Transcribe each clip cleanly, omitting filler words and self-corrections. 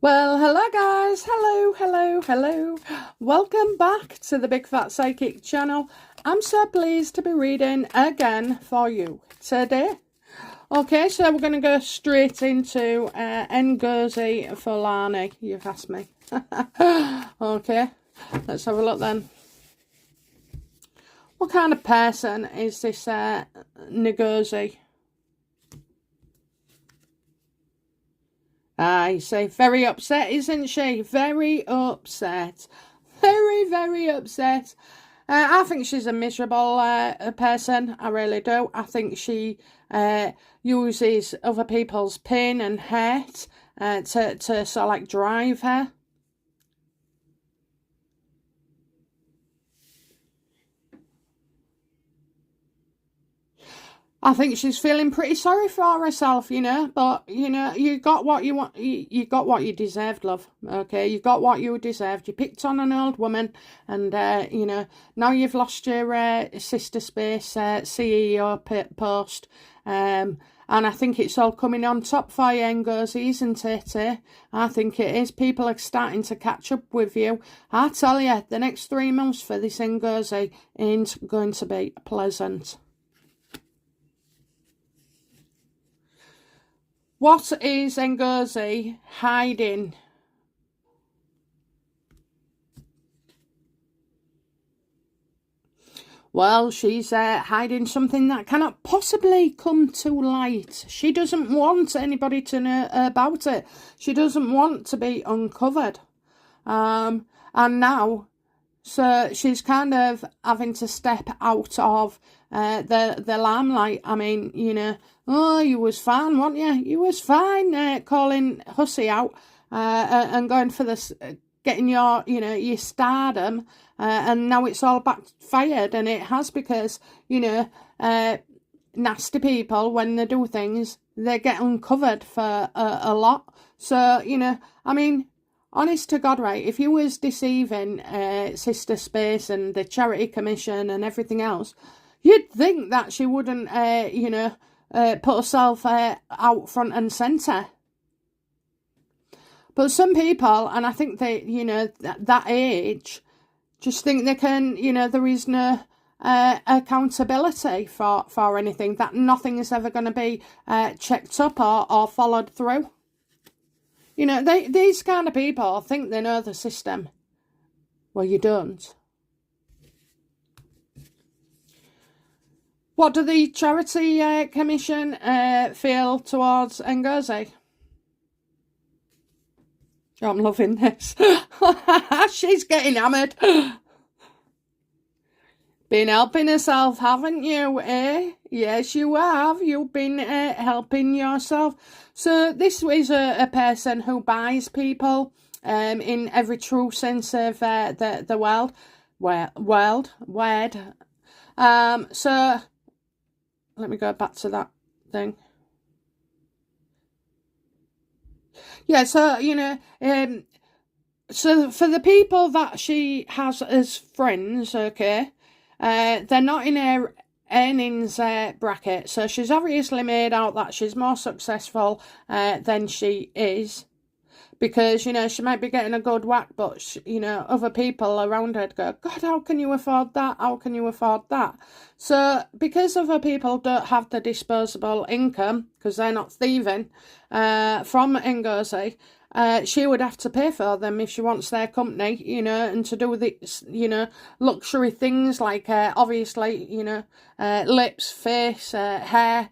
Well, hello guys, hello. Welcome back to the Big Fat Psychic channel. I'm so pleased to be reading again for you today. Okay, so we're going to go straight into Ngozi Fulani, you've asked me. Okay, let's have a look then. What kind of person is this Ngozi? I say very upset, isn't she? Very upset. Very upset. I think she's a miserable person. I really do. I think she uses other people's pain and hate to sort of like drive her. I think she's feeling pretty sorry for herself, you know, but, you know, you got what you want, you got what you deserved, love, okay? You got what you deserved. You picked on an old woman, and, you know, now you've lost your Sister Space CEO post, and I think it's all coming on top for you, Ngozi, isn't it? I think it is. People are starting to catch up with you. I tell you, the next 3 months for this Ngozi ain't going to be pleasant. What is Ngozi hiding? Well, she's hiding something that cannot possibly come to light. She doesn't want anybody to know about it. She doesn't want to be uncovered. And now, so she's kind of having to step out of the limelight. I mean, you know, oh, you was fine, weren't you? You was fine calling Hussy out and going for this, getting your, you know, your stardom. And now it's all backfired, and it has, because, you know, nasty people, when they do things, they get uncovered for a lot. So, you know, I mean, honest to God, right, if you was deceiving Sister Space and the Charity Commission and everything else, you'd think that she wouldn't, you know, put herself out front and centre. But some people, and I think they, you know, that age, just think they can, you know, there is no accountability for anything, that nothing is ever going to be checked up or followed through. You know, these kind of people think they know the system. Well, you don't. What do the Charity Commission feel towards Ngozi? Oh, I'm loving this. She's getting hammered. Been helping herself, haven't you, eh? Yes, you have. You've been helping yourself. So this is a person who buys people in every true sense of the word. So let me go back to that thing. Yeah, so, you know, so for the people that she has as friends, okay, they're not in her earnings bracket. So she's obviously made out that she's more successful than she is. Because, you know, she might be getting a good whack, but, she, you know, other people around her go, God, how can you afford that? How can you afford that? So, because other people don't have the disposable income, because they're not thieving from Ngozi, she would have to pay for them if she wants their company, you know, and to do the, you know, luxury things like, obviously, you know, lips, face, hair,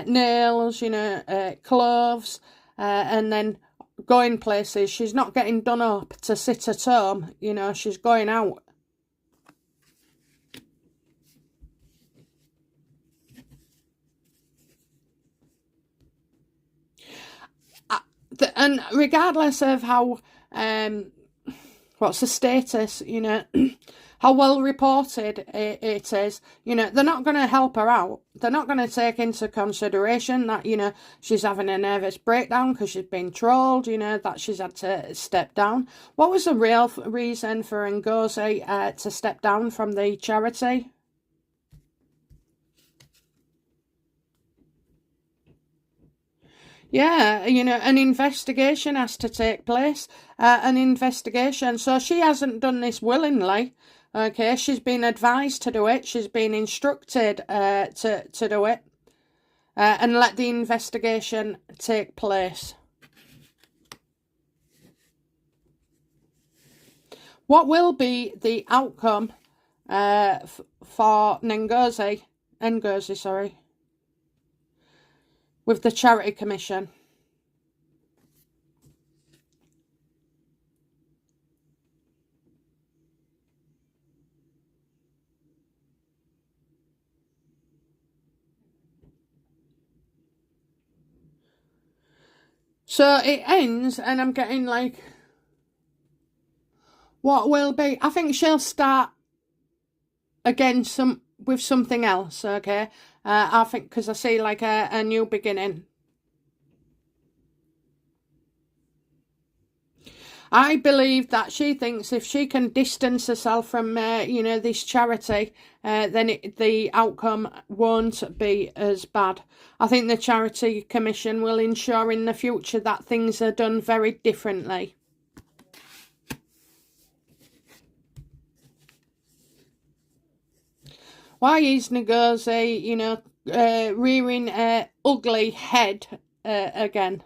nails, you know, clothes, and then going places. She's not getting done up to sit at home, you know, she's going out. And regardless of how, what's the status, you know, how well reported it is, you know, they're not going to help her out. They're not going to take into consideration that, you know, she's having a nervous breakdown because she's been trolled, you know, that she's had to step down. What was the real reason for Ngozi to step down from the charity? Yeah, you know, an investigation has to take place. An investigation. So she hasn't done this willingly. Okay, she's been advised to do it. She's been instructed to do it. And let the investigation take place. What will be the outcome for Ngozi, sorry, with the Charity Commission? So it ends, and I'm getting like, what will be? I think she'll start again with something else. Okay, I think because I see like a new beginning. I believe that she thinks if she can distance herself from, you know, this charity, then the outcome won't be as bad. I think the Charity Commission will ensure in the future that things are done very differently. Why is Ngozi, you know, rearing an ugly head again?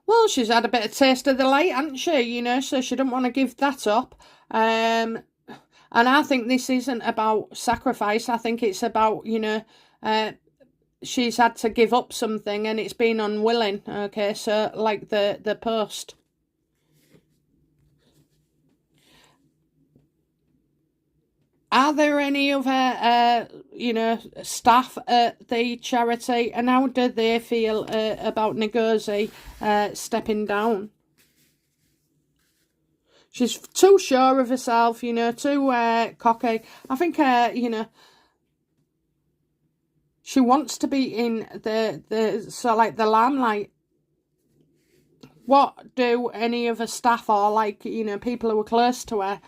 Well, she's had a bit of taste of the light, hasn't she? You know, so she didn't want to give that up. And I think this isn't about sacrifice. I think it's about, you know, she's had to give up something and it's been unwilling. Okay, so like the post. Are there any other, you know, staff at the charity, and how do they feel about Ngozi stepping down? She's too sure of herself, you know, too cocky. I think, you know, she wants to be in the limelight. What do any of the staff or like, you know, people who are close to her,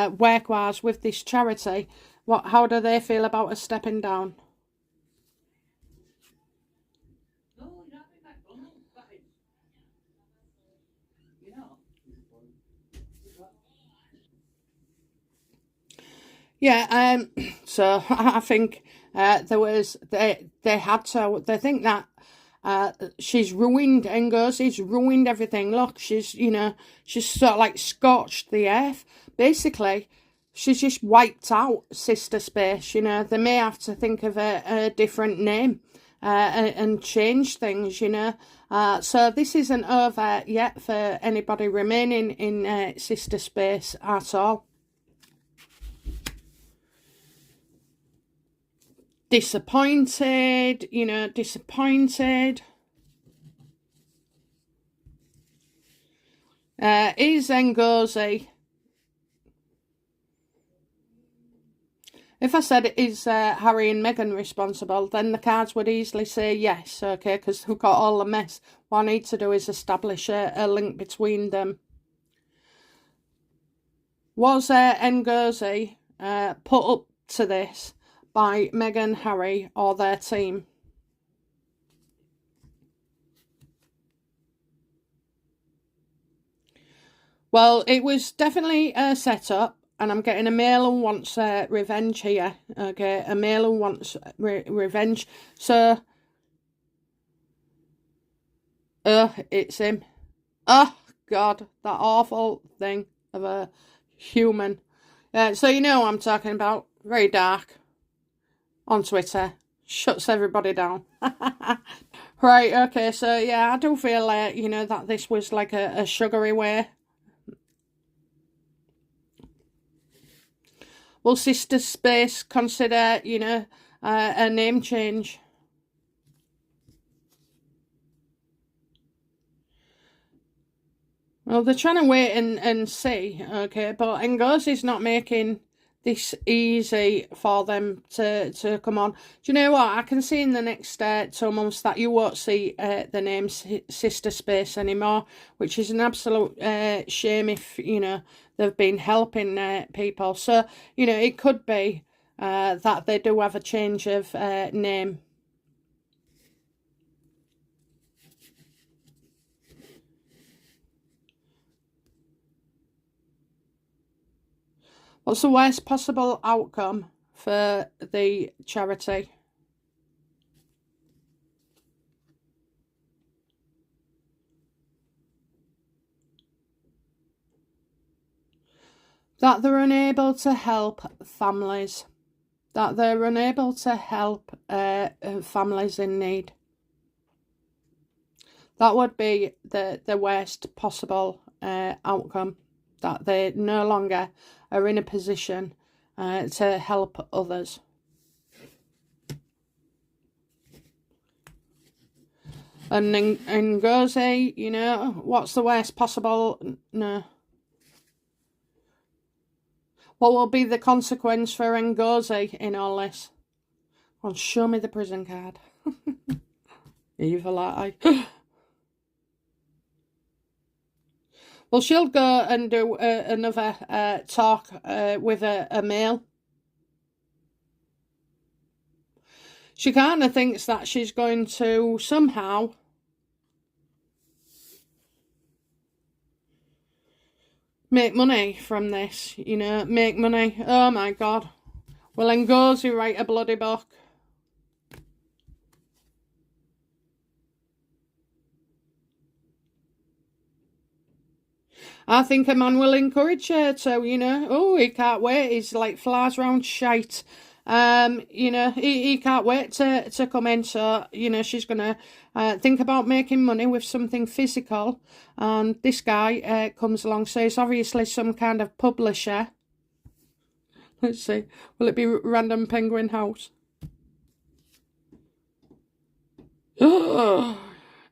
work-wise with this charity, how do they feel about her stepping down? Yeah, so I think they had to, they think that she's ruined Ngosi's ruined everything. Look, she's, you know, she's sort of like scorched the earth. Basically, she's just wiped out Sister Space, you know. They may have to think of a different name and change things, you know. So this isn't over yet for anybody remaining in Sister Space at all. Disappointed, you know, disappointed. Is Ngozi? If I said, is Harry and Meghan responsible, then the cards would easily say yes, okay, because they've got all the mess. What I need to do is establish a link between them. Was Ngozi put up to this by Meghan, Harry, or their team? Well, it was definitely a setup, and I'm getting a male who wants revenge here. Okay, a male who wants revenge. So, it's him. Oh, God, that awful thing of a human. So you know what I'm talking about. Very dark. On Twitter. Shuts everybody down. Right, okay, so yeah, I do feel like, you know, that this was like a sugary way. Will Sister Space consider, you know, a name change? Well, they're trying to wait and see, okay, but Ngosi's not making this easy for them to come on. Do you know what? I can see in the next 2 months that you won't see the name Sister Space anymore, which is an absolute shame if, you know, they've been helping people. So, you know, it could be that they do have a change of name. What's the worst possible outcome for the charity? That they're unable to help families. That they're unable to help families in need. That would be the worst possible outcome. That they no longer are in a position to help others. And Ngozi, you know, what's the worst possible? No. What will be the consequence for Ngozi in all this? Well, show me the prison card. Evil eye. Well, she'll go and do another talk with a male. She kind of thinks that she's going to somehow make money from this, you know, make money. Oh my God. Will Ngozi write a bloody book? I think a man will encourage her to, you know, oh, he can't wait. He's like flies round shite. You know, he can't wait to come in. So, you know, she's going to think about making money with something physical. And this guy comes along. So he's obviously some kind of publisher. Let's see. Will it be Random Penguin House? Oh,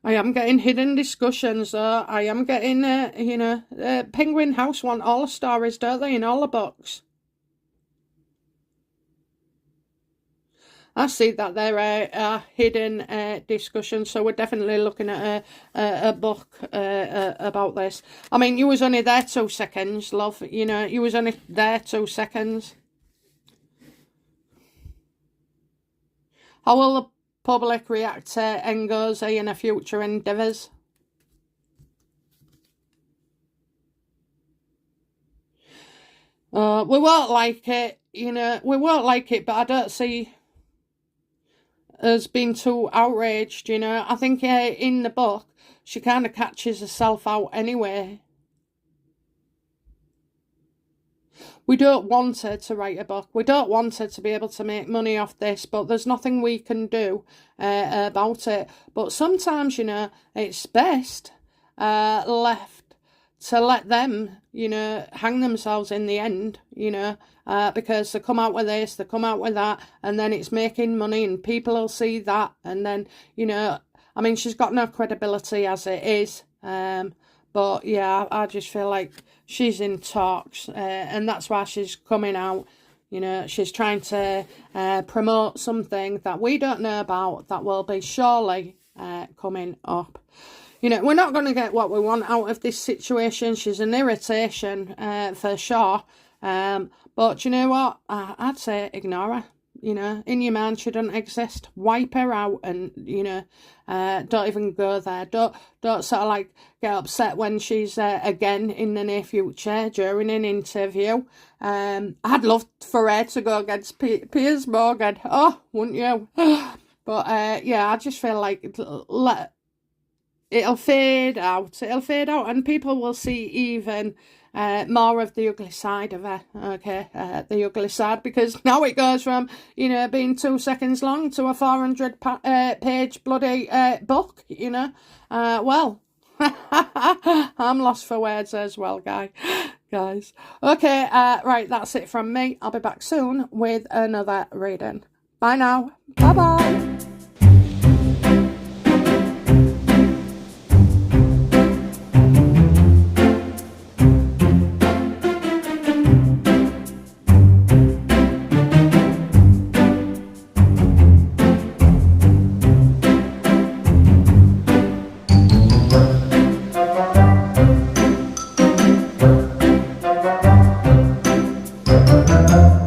I am getting hidden discussions. I am getting, you know, Penguin House want all the stories, don't they, in all the books? I see that there are hidden discussions, so we're definitely looking at a book about this. I mean, you was only there 2 seconds, love. You know, you was only there 2 seconds. How will the public react to Ngozi in her future endeavours? We won't like it, you know, we won't like it, but I don't see as being too outraged, you know. I think in the book, she kind of catches herself out anyway. We don't want her to write a book. We don't want her to be able to make money off this, but there's nothing we can do about it. But sometimes, you know, it's best left to let them, you know, hang themselves in the end, you know, because they come out with this, they come out with that, and then it's making money and people will see that. And then, you know, I mean, she's got no credibility as it is. But yeah, I just feel like she's in talks, and that's why she's coming out. You know, she's trying to promote something that we don't know about that will be surely coming up. You know, we're not going to get what we want out of this situation. She's an irritation for sure. But you know what? I'd say ignore her. You know, in your mind, she doesn't exist. Wipe her out, and you know, don't even go there. Don't sort of like get upset when she's again in the near future during an interview. I'd love for her to go against Piers Morgan. Oh, wouldn't you? But yeah, I just feel like it'll fade out. It'll fade out, and people will see even more of the ugly side of her, okay, the ugly side, because now it goes from, you know, being 2 seconds long to a 400 page bloody book, you know. Well, I'm lost for words as well, guys. Okay, right, that's it from me. I'll be back soon with another reading. Bye now. Bye-bye. Thank you.